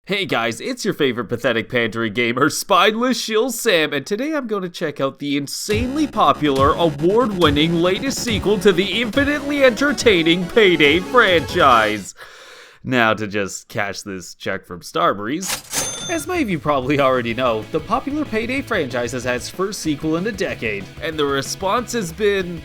Hey guys, it's your favorite pathetic pandering gamer, Spineless Shill Sam, and today I'm going to check out the insanely popular, award-winning latest sequel to the infinitely entertaining Payday franchise. Now to just cash this check from Starbreeze. As many of you probably already know, the popular Payday franchise has had its first sequel in a decade, and the response has been,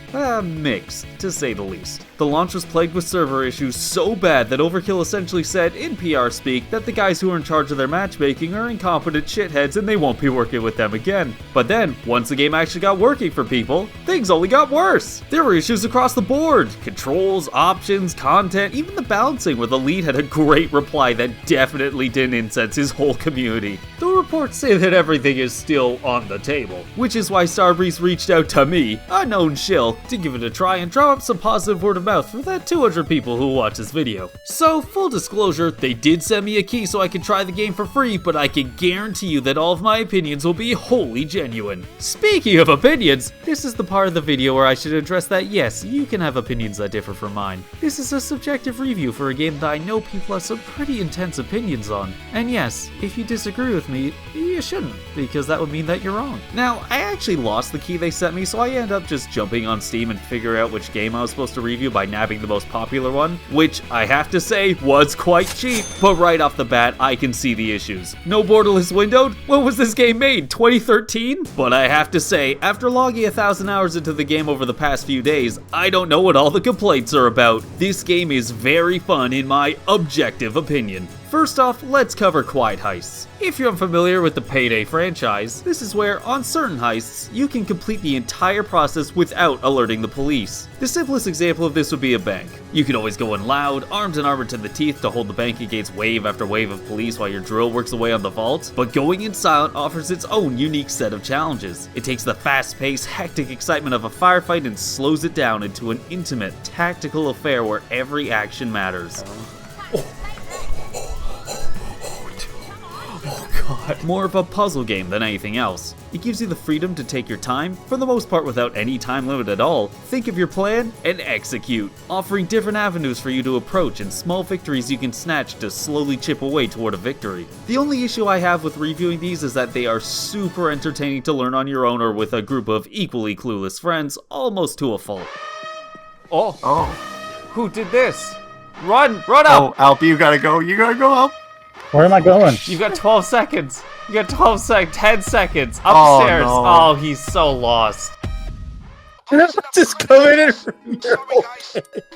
mixed, to say the least. The launch was plagued with server issues so bad that Overkill essentially said, in PR speak, that the guys who are in charge of their matchmaking are incompetent shitheads and they won't be working with them again. But then, once the game actually got working for people, things only got worse. There were issues across the board. Controls, options, content, even the balancing, where the lead had a great reply that definitely didn't incense his whole community. The reports say that everything is still on the table, which is why Starbreeze reached out to me, unknown shill, to give it a try and draw up some positive word of mouth for that 200 people who watch this video. So, full disclosure, they did send me a key so I could try the game for free, but I can guarantee you that all of my opinions will be wholly genuine. Speaking of opinions, this is the part of the video where I should address that yes, you can have opinions that differ from mine. This is a subjective review for a game that I know people have some pretty intense opinions on. And yes, if you disagree with me, you shouldn't, because that would mean that you're wrong. Now, I actually lost the key they sent me, so I ended up just jumping on Steam and figuring out which game I was supposed to review by nabbing the most popular one, which I have to say was quite cheap, but right off the bat, I can see the issues. No borderless windowed? When was this game made? 2013? But I have to say, after logging 1,000 hours into the game over the past few days, I don't know what all the complaints are about. This game is very fun in my objective opinion. First off, let's cover quiet heists. If you're unfamiliar with the Payday franchise, this is where, on certain heists, you can complete the entire process without alerting the police. The simplest example of this would be a bank. You can always go in loud, armed and armored to the teeth to hold the bank against wave after wave of police while your drill works away on the vault, but going in silent offers its own unique set of challenges. It takes the fast-paced, hectic excitement of a firefight and slows it down into an intimate, tactical affair where every action matters. God. More of a puzzle game than anything else. It gives you the freedom to take your time, for the most part without any time limit at all, think of your plan, and execute, offering different avenues for you to approach and small victories you can snatch to slowly chip away toward a victory. The only issue I have with reviewing these is that they are super entertaining to learn on your own or with a group of equally clueless friends, almost to a fault. Oh. Who did this? Run up! Oh, Alp, you gotta go, Alp. Where am I going? You've got 12 seconds. You got 10 seconds. Upstairs. Oh, he's so lost. Just coming in from here.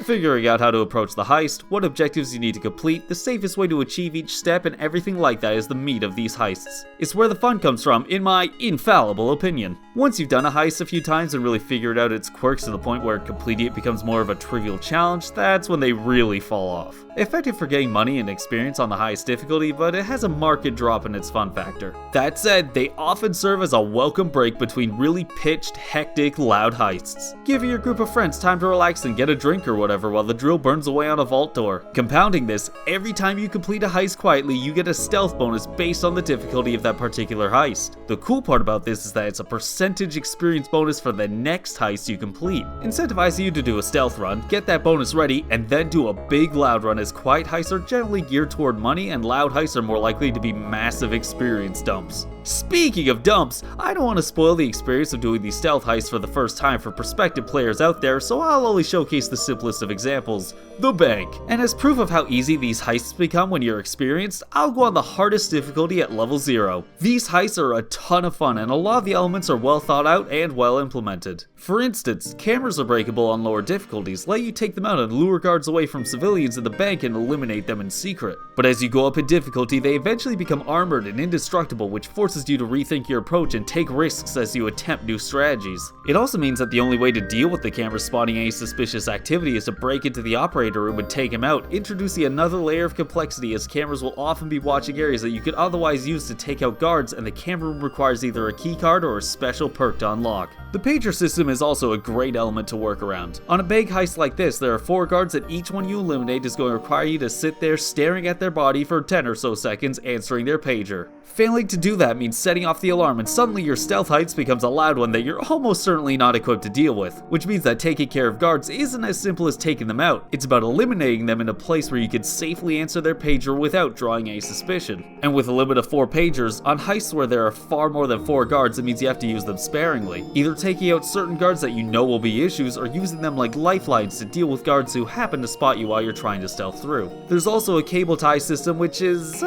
Figuring out how to approach the heist, what objectives you need to complete, the safest way to achieve each step, and everything like that is the meat of these heists. It's where the fun comes from, in my infallible opinion. Once you've done a heist a few times and really figured out its quirks to the point where completing it becomes more of a trivial challenge, that's when they really fall off. Effective for getting money and experience on the highest difficulty, but it has a marked drop in its fun factor. That said, they often serve as a welcome break between really pitched, hectic, loud heists. Give your group of friends time to relax and get a drink or whatever while the drill burns away on a vault door. Compounding this, every time you complete a heist quietly, you get a stealth bonus based on the difficulty of that particular heist. The cool part about this is that it's a percentage experience bonus for the next heist you complete. Incentivizing you to do a stealth run, get that bonus ready, and then do a big loud run, as quiet heists are generally geared toward money and loud heists are more likely to be massive experience dumps. Speaking of dumps, I don't want to spoil the experience of doing these stealth heists for the first time for prospective players out there, so I'll only showcase the simplest of examples, the bank. And as proof of how easy these heists become when you're experienced, I'll go on the hardest difficulty at level 0. These heists are a ton of fun and a lot of the elements are well thought out and well implemented. For instance, cameras are breakable on lower difficulties, let you take them out and lure guards away from civilians in the bank and eliminate them in secret. But as you go up in difficulty, they eventually become armored and indestructible, which forces you to rethink your approach and take risks as you attempt new strategies. It also means that the only way to deal with the cameras spotting any suspicious activity is to break into the operator room and take him out, introducing another layer of complexity as cameras will often be watching areas that you could otherwise use to take out guards, and the camera room requires either a keycard or a special perk to unlock. The pager system is also a great element to work around. On a big heist like this, there are 4 guards and each one you eliminate is going to require you to sit there staring at their body for 10 or so seconds answering their pager. Failing to do that means means setting off the alarm and suddenly your stealth heist becomes a loud one that you're almost certainly not equipped to deal with, which means that taking care of guards isn't as simple as taking them out. It's about eliminating them in a place where you can safely answer their pager without drawing any suspicion. And with a limit of 4 pagers, on heists where there are far more than 4 guards, it means you have to use them sparingly, either taking out certain guards that you know will be issues or using them like lifelines to deal with guards who happen to spot you while you're trying to stealth through. There's also a cable tie system which is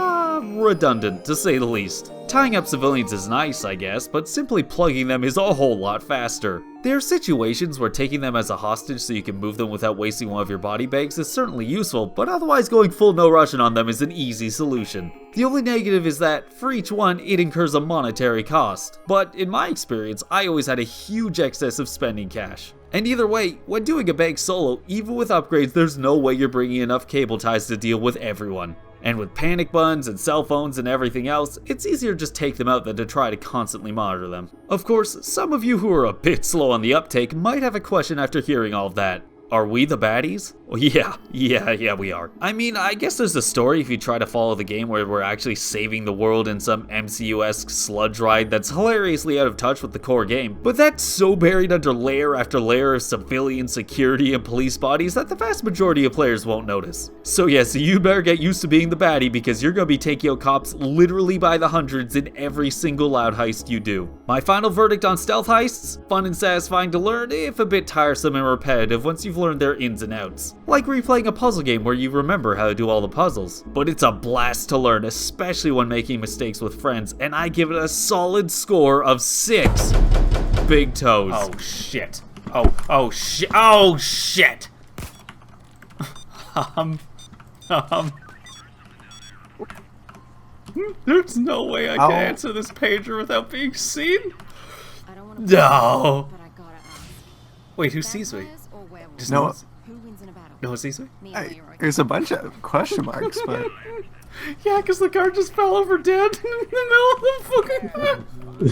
redundant to say the least. Tying up civilians is nice, I guess, but simply plugging them is a whole lot faster. There are situations where taking them as a hostage so you can move them without wasting one of your body bags is certainly useful, but otherwise going full no Russian on them is an easy solution. The only negative is that, for each one, it incurs a monetary cost. But in my experience, I always had a huge excess of spending cash. And either way, when doing a bag solo, even with upgrades, there's no way you're bringing enough cable ties to deal with everyone. And with panic buttons and cell phones and everything else, it's easier to just take them out than to try to constantly monitor them. Of course, some of you who are a bit slow on the uptake might have a question after hearing all of that. Are we the baddies? Well, yeah, we are. I mean, I guess there's a story if you try to follow the game where we're actually saving the world in some MCU-esque sludge ride that's hilariously out of touch with the core game, but that's so buried under layer after layer of civilian security and police bodies that the vast majority of players won't notice. So you better get used to being the baddie because you're gonna be taking out cops literally by the hundreds in every single loud heist you do. My final verdict on stealth heists? Fun and satisfying to learn, if a bit tiresome and repetitive once you've learned their ins and outs. Like replaying a puzzle game where you remember how to do all the puzzles. But it's a blast to learn, especially when making mistakes with friends, and I give it a solid score of 6 big toes. Oh shit. Oh shit. There's no way I can answer this pager without being seen. I don't want to No. but I gotta ask. Wait, who sees me? Vampires or werewolves? Just No. Who wins in a battle? No one sees me? Me and Leroy. There's a bunch of question marks, but Yeah, because the guard just fell over dead in the middle of the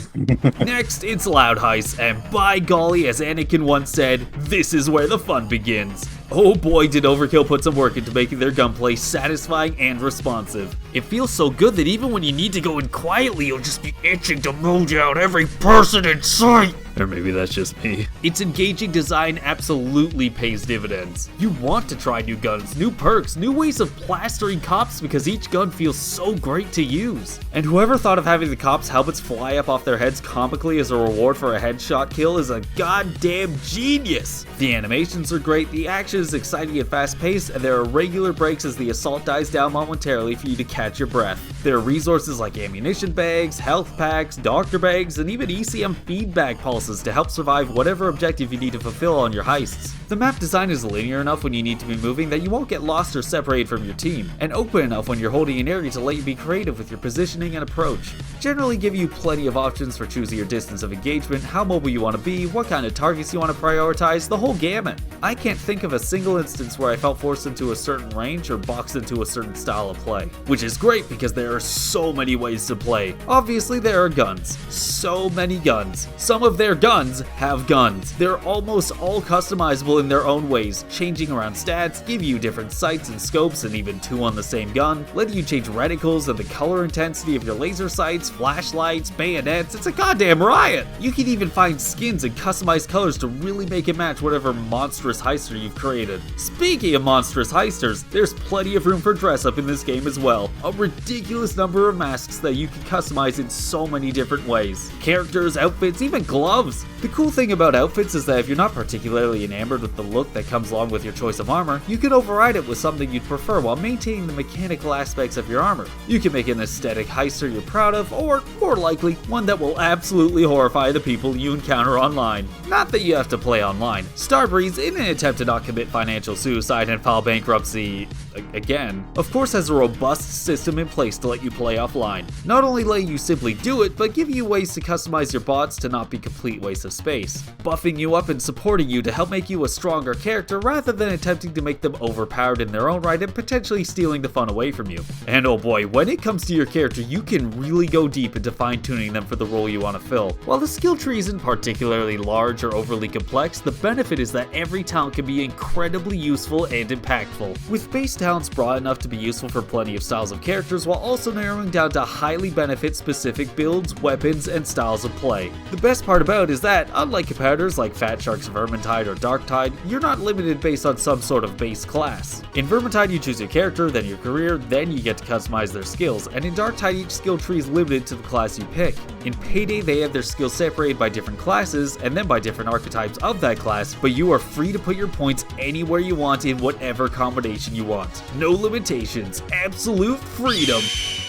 fucking... Next, it's Loud Heist, and by golly, as Anakin once said, this is where the fun begins. Oh boy, did Overkill put some work into making their gunplay satisfying and responsive. It feels so good that even when you need to go in quietly, you'll just be itching to mold out every person in sight. Or maybe that's just me. Its engaging design absolutely pays dividends. You want to try new guns, new perks, new ways of plastering cops because each gun feels so great to use. And whoever thought of having the cops' helmets fly up off their heads comically as a reward for a headshot kill is a goddamn genius. The animations are great, the action is exciting and fast paced, and there are regular breaks as the assault dies down momentarily for you to catch your breath. There are resources like ammunition bags, health packs, doctor bags, and even ECM feedback pulses to help survive whatever objective you need to fulfill on your heists. The map design is linear enough when you need to be moving that you won't get lost or separated from your team, and open enough when you're holding an area to let you be creative with your positioning and approach. Generally give you plenty of options for choosing your distance of engagement, how mobile you want to be, what kind of targets you want to prioritize, the whole gamut. I can't think of a single instance where I felt forced into a certain range or boxed into a certain style of play. Which is great because there are so many ways to play. Obviously there are guns. So many guns. Some of their guns have guns. They're almost all customizable in their own ways, changing around stats, give you different sights and scopes and even 2 on the same gun, letting you change reticles and the color intensity of your laser sights, flashlights, bayonets. It's a goddamn riot! You can even find skins and customized colors to really make it match whatever monstrous heister you've created. Speaking of monstrous heisters, there's plenty of room for dress up in this game as well. A ridiculous number of masks that you can customize in so many different ways. Characters, outfits, even gloves. The cool thing about outfits is that if you're not particularly enamored with the look that comes along with your choice of armor, you can override it with something you'd prefer while maintaining the mechanical aspects of your armor. You can make an aesthetic heister you're proud of, or, more likely, one that will absolutely horrify the people you encounter online. Not that you have to play online. Starbreeze, in an attempt to not commit financial suicide and file bankruptcy again, of course has a robust system in place to let you play offline. Not only let you simply do it, but give you ways to customize your bots to not be complete waste of space, buffing you up and supporting you to help make you a stronger character rather than attempting to make them overpowered in their own right and potentially stealing the fun away from you. And oh boy, when it comes to your character, you can really go deep into fine-tuning them for the role you want to fill. While the skill tree isn't particularly large, much or overly complex, the benefit is that every talent can be incredibly useful and impactful, with base talents broad enough to be useful for plenty of styles of characters while also narrowing down to highly benefit specific builds, weapons, and styles of play. The best part about it is that, unlike competitors like Fat Shark's Vermintide or Darktide, you're not limited based on some sort of base class. In Vermintide you choose your character, then your career, then you get to customize their skills, and in Darktide each skill tree is limited to the class you pick. In Payday they have their skills separated by different classes, and then by different archetypes of that class, but you are free to put your points anywhere you want in whatever combination you want. No limitations, absolute freedom.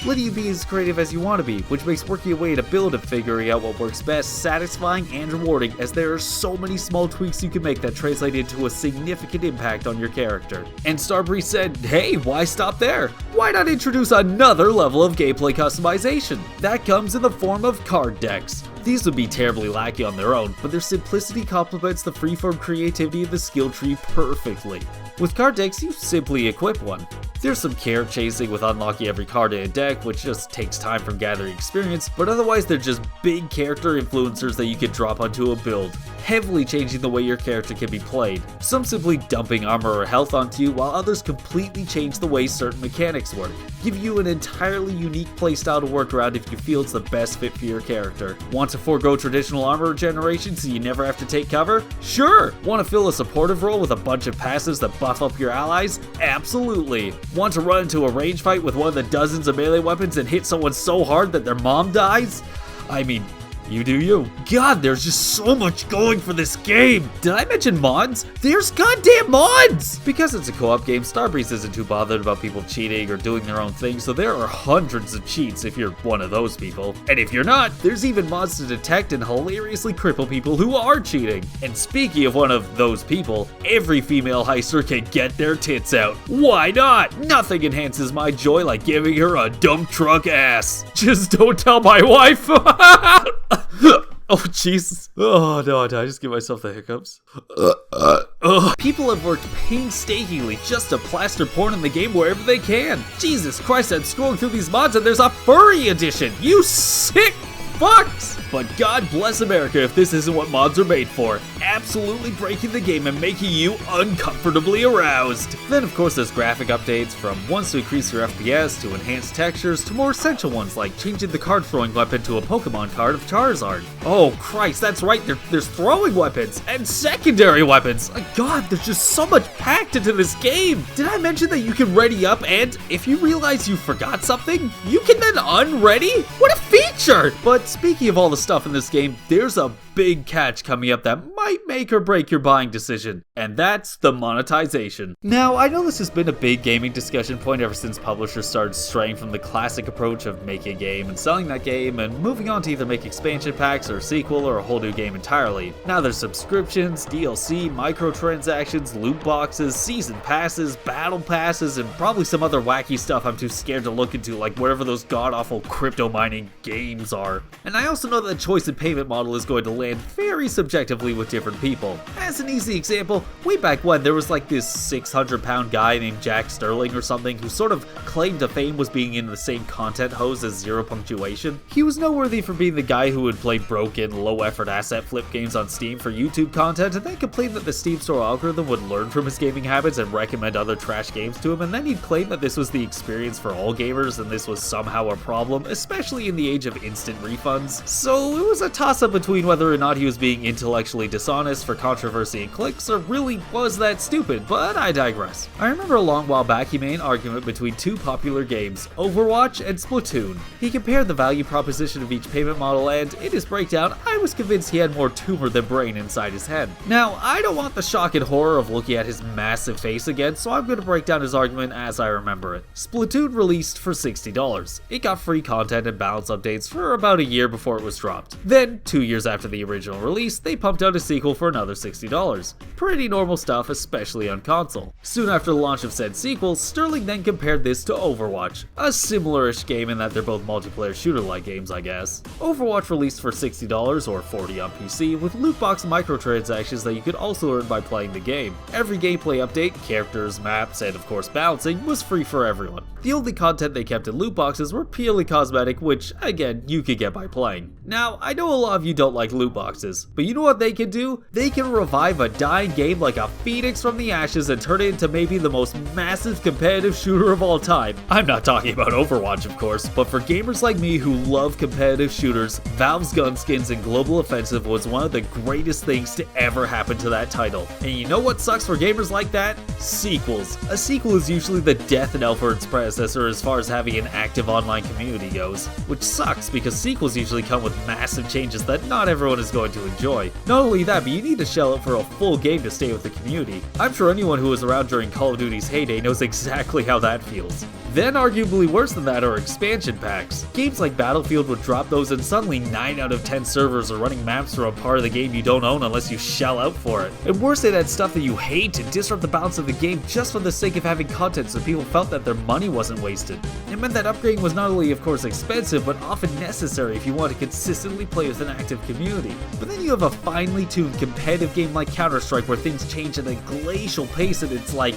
Letting you be as creative as you want to be, which makes working your way to build and figuring out what works best satisfying and rewarding, as there are so many small tweaks you can make that translate into a significant impact on your character. And Starbreeze said, hey, why stop there? Why not introduce another level of gameplay customization? That comes in the form of card decks. These would be terribly lacking on their own, but their simplicity complements the freeform creativity of the skill tree perfectly. With card decks, you simply equip one. There's some carrot chasing with unlocking every card in a deck, which just takes time from gathering experience, but otherwise they're just big character influencers that you can drop onto a build, heavily changing the way your character can be played. Some simply dumping armor or health onto you, while others completely change the way certain mechanics work, give you an entirely unique playstyle to work around if you feel it's the best fit for your character. Want to forego traditional armor regeneration so you never have to take cover? Sure! Want to fill a supportive role with a bunch of passives that buff up your allies? Absolutely! Want to run into a range fight with one of the dozens of melee weapons and hit someone so hard that their mom dies? I mean, you do you. God, there's just so much going for this game. Did I mention mods? There's goddamn mods! Because it's a co-op game, Starbreeze isn't too bothered about people cheating or doing their own thing, so there are hundreds of cheats if you're one of those people. And if you're not, there's even mods to detect and hilariously cripple people who are cheating. And speaking of one of those people, every female heister can get their tits out. Why not? Nothing enhances my joy like giving her a dump truck ass. Just don't tell my wife. Oh, Jesus. Oh, no, did I just give myself the hiccups? People have worked painstakingly just to plaster porn in the game wherever they can. Jesus Christ, I'm scrolling through these mods and there's a Furi edition. You sick fucks! But God bless America if this isn't what mods are made for. Absolutely breaking the game and making you uncomfortably aroused. Then of course there's graphic updates, from ones to increase your FPS, to enhance textures, to more essential ones like changing the card throwing weapon to a Pokemon card of Charizard. Oh Christ, that's right, there's throwing weapons and secondary weapons. God, there's just so much packed into this game. Did I mention that you can ready up and if you realize you forgot something, you can then unready? What a feature! But speaking of all the stuff in this game, there's a big catch coming up that might make or break your buying decision, and that's the monetization. Now, I know this has been a big gaming discussion point ever since publishers started straying from the classic approach of making a game and selling that game and moving on to either make expansion packs or a sequel or a whole new game entirely. Now there's subscriptions, DLC, microtransactions, loot boxes, season passes, battle passes, and probably some other wacky stuff I'm too scared to look into, like whatever those god-awful crypto mining games are. And I also know that the choice in payment model is going to land very subjectively with different people. As an easy example, way back when there was like this 600-pound guy named Jack Sterling or something who sort of claimed to fame was being in the same content hose as Zero Punctuation. He was noteworthy for being the guy who would play broken, low-effort asset flip games on Steam for YouTube content and then complain that the Steam store algorithm would learn from his gaming habits and recommend other trash games to him, and then he'd claim that this was the experience for all gamers and this was somehow a problem, especially in the age of instant refunds. So it was a toss-up between whether or not he was being intellectually dishonest for controversy and clicks, or really was that stupid, but I digress. I remember a long while back he made an argument between two popular games, Overwatch and Splatoon. He compared the value proposition of each payment model, and in his breakdown, I was convinced he had more tumor than brain inside his head. Now, I don't want the shock and horror of looking at his massive face again, so I'm going to break down his argument as I remember it. Splatoon released for $60. It got free content and balance updates for about a year before it was dropped. Then, 2 years after the original release, they pumped out a sequel for another $60. Pretty normal stuff, especially on console. Soon after the launch of said sequel, Sterling then compared this to Overwatch, a similar-ish game in that they're both multiplayer shooter-like games, I guess. Overwatch released for $60 or $40 on PC, with loot box microtransactions that you could also earn by playing the game. Every gameplay update, characters, maps, and of course balancing was free for everyone. The only content they kept in loot boxes were purely cosmetic, which, again, you could get by playing. Now, I know a lot of you don't like loot loot boxes. But you know what they can do? They can revive a dying game like a phoenix from the ashes and turn it into maybe the most massive competitive shooter of all time. I'm not talking about Overwatch, of course, but for gamers like me who love competitive shooters, Valve's gun skins and Global Offensive was one of the greatest things to ever happen to that title. And you know what sucks for gamers like that? Sequels. A sequel is usually the death knell for its predecessor as far as having an active online community goes, which sucks because sequels usually come with massive changes that not everyone is going to enjoy. Not only that, but you need to shell out for a full game to stay with the community. I'm sure anyone who was around during Call of Duty's heyday knows exactly how that feels. Then arguably worse than that are expansion packs. Games like Battlefield would drop those and suddenly 9 out of 10 servers are running maps for a part of the game you don't own unless you shell out for it. And worse, they had stuff that you hate to disrupt the balance of the game just for the sake of having content so people felt that their money wasn't wasted. It meant that upgrading was not only of course expensive, but often necessary if you want to consistently play with an active community. But then you have a finely tuned competitive game like Counter-Strike where things change at a glacial pace and it's like,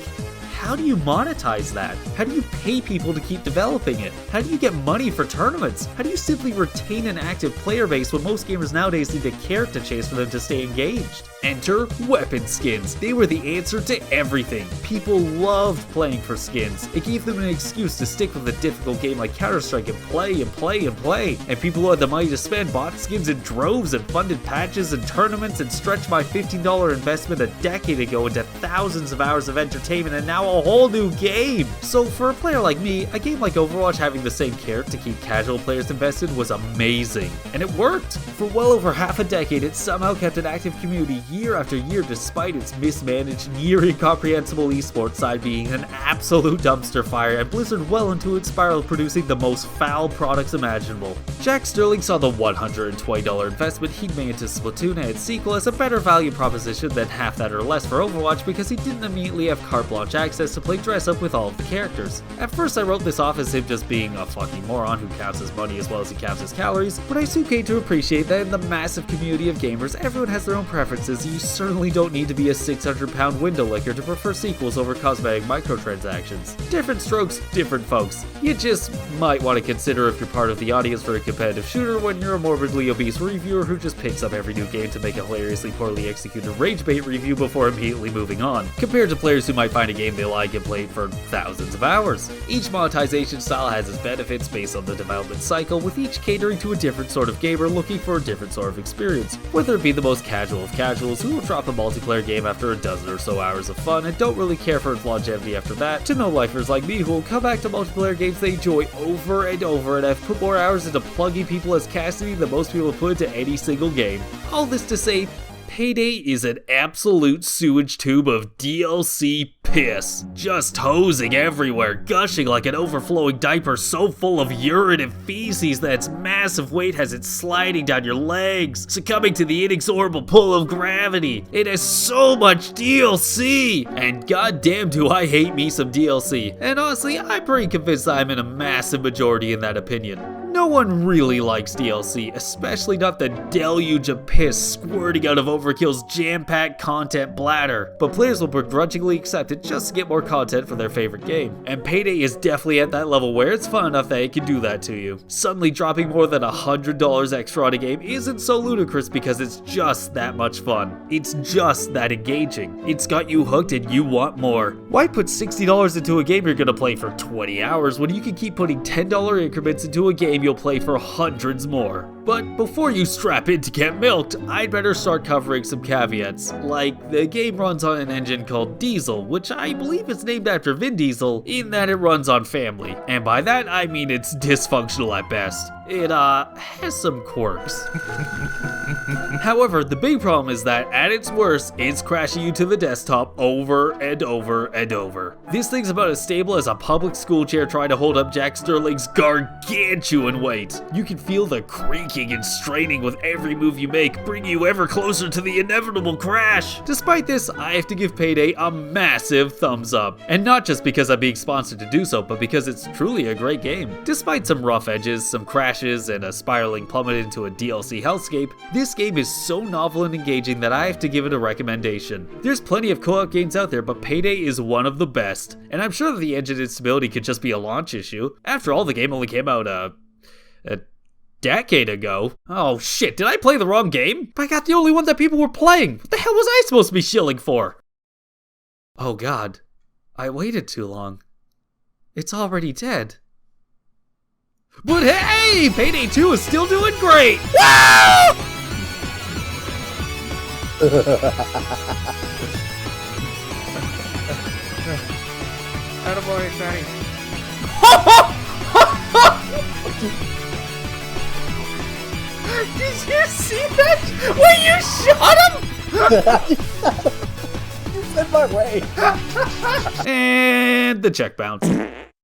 how do you monetize that? How do you pay people to keep developing it? How do you get money for tournaments? How do you simply retain an active player base when most gamers nowadays need a character chase for them to stay engaged? Enter weapon skins. They were the answer to everything. People loved playing for skins. It gave them an excuse to stick with a difficult game like Counter-Strike and play and play and play. And people who had the money to spend bought skins in droves and funded patches and tournaments and stretched my $15 investment a decade ago into thousands of hours of entertainment and now a whole new game. So for a player like me, a game like Overwatch having the same carrot to keep casual players invested was amazing. And it worked. For well over half a decade, it somehow kept an active community year after year despite its mismanaged, near incomprehensible esports side being an absolute dumpster fire and Blizzard well into its spiral of producing the most foul products imaginable. Jack Sterling saw the $120 investment he'd made into Splatoon and its sequel as a better value proposition than half that or less for Overwatch because he didn't immediately have carte blanche access to play dress up with all of the characters. At first I wrote this off as him just being a fucking moron who counts his money as well as he counts his calories, but I soon came to appreciate that in the massive community of gamers everyone has their own preferences. You certainly don't need to be a 600-pound window licker to prefer sequels over cosmetic microtransactions. Different strokes, different folks. You just might want to consider if you're part of the audience for a competitive shooter when you're a morbidly obese reviewer who just picks up every new game to make a hilariously poorly executed rage bait review before immediately moving on, compared to players who might find a game they like and play for thousands of hours. Each monetization style has its benefits based on the development cycle, with each catering to a different sort of gamer looking for a different sort of experience, whether it be the most casual of casuals who will drop a multiplayer game after a dozen or so hours of fun and don't really care for its longevity after that, to no-lifers like me who will come back to multiplayer games they enjoy over and over and have put more hours into plugging people as Cassidy than most people put into any single game. All this to say, Payday is an absolute sewage tube of DLC piss. Just hosing everywhere, gushing like an overflowing diaper so full of urine and feces that its massive weight has it sliding down your legs, succumbing to the inexorable pull of gravity. It has so much DLC! And goddamn do I hate me some DLC. And honestly, I'm pretty convinced I'm in a massive majority in that opinion. No one really likes DLC, especially not the deluge of piss squirting out of Overkill's jam-packed content bladder. But players will begrudgingly accept it just to get more content for their favorite game. And Payday is definitely at that level where it's fun enough that it can do that to you. Suddenly dropping more than $100 extra on a game isn't so ludicrous because it's just that much fun. It's just that engaging. It's got you hooked and you want more. Why put $60 into a game you're gonna play for 20 hours when you can keep putting $10 increments into a game you'll play for hundreds more? But before you strap in to get milked, I'd better start covering some caveats. Like, the game runs on an engine called Diesel, which I believe is named after Vin Diesel, in that it runs on family. And by that, I mean it's dysfunctional at best. It, has some quirks. However, the big problem is that, at its worst, it's crashing you to the desktop over and over and over. This thing's about as stable as a public school chair trying to hold up Jack Sterling's gargantuan weight. You can feel the creaking and straining with every move you make, bringing you ever closer to the inevitable crash. Despite this, I have to give Payday a massive thumbs up. And not just because I'm being sponsored to do so, but because it's truly a great game. Despite some rough edges, some crashes, and a spiraling plummet into a DLC hellscape, this game is so novel and engaging that I have to give it a recommendation. There's plenty of co-op games out there, but Payday is one of the best, and I'm sure that the engine instability could just be a launch issue. After all, the game only came out, decade ago? Oh shit, did I play the wrong game? I got the only one that people were playing. What the hell was I supposed to be shilling for? Oh god, I waited too long. It's already dead. But hey, Payday 2 is still doing great! Woo! Attaboy, Sonny. Did you see that? When you shot him? It's in my way. And the check bounced.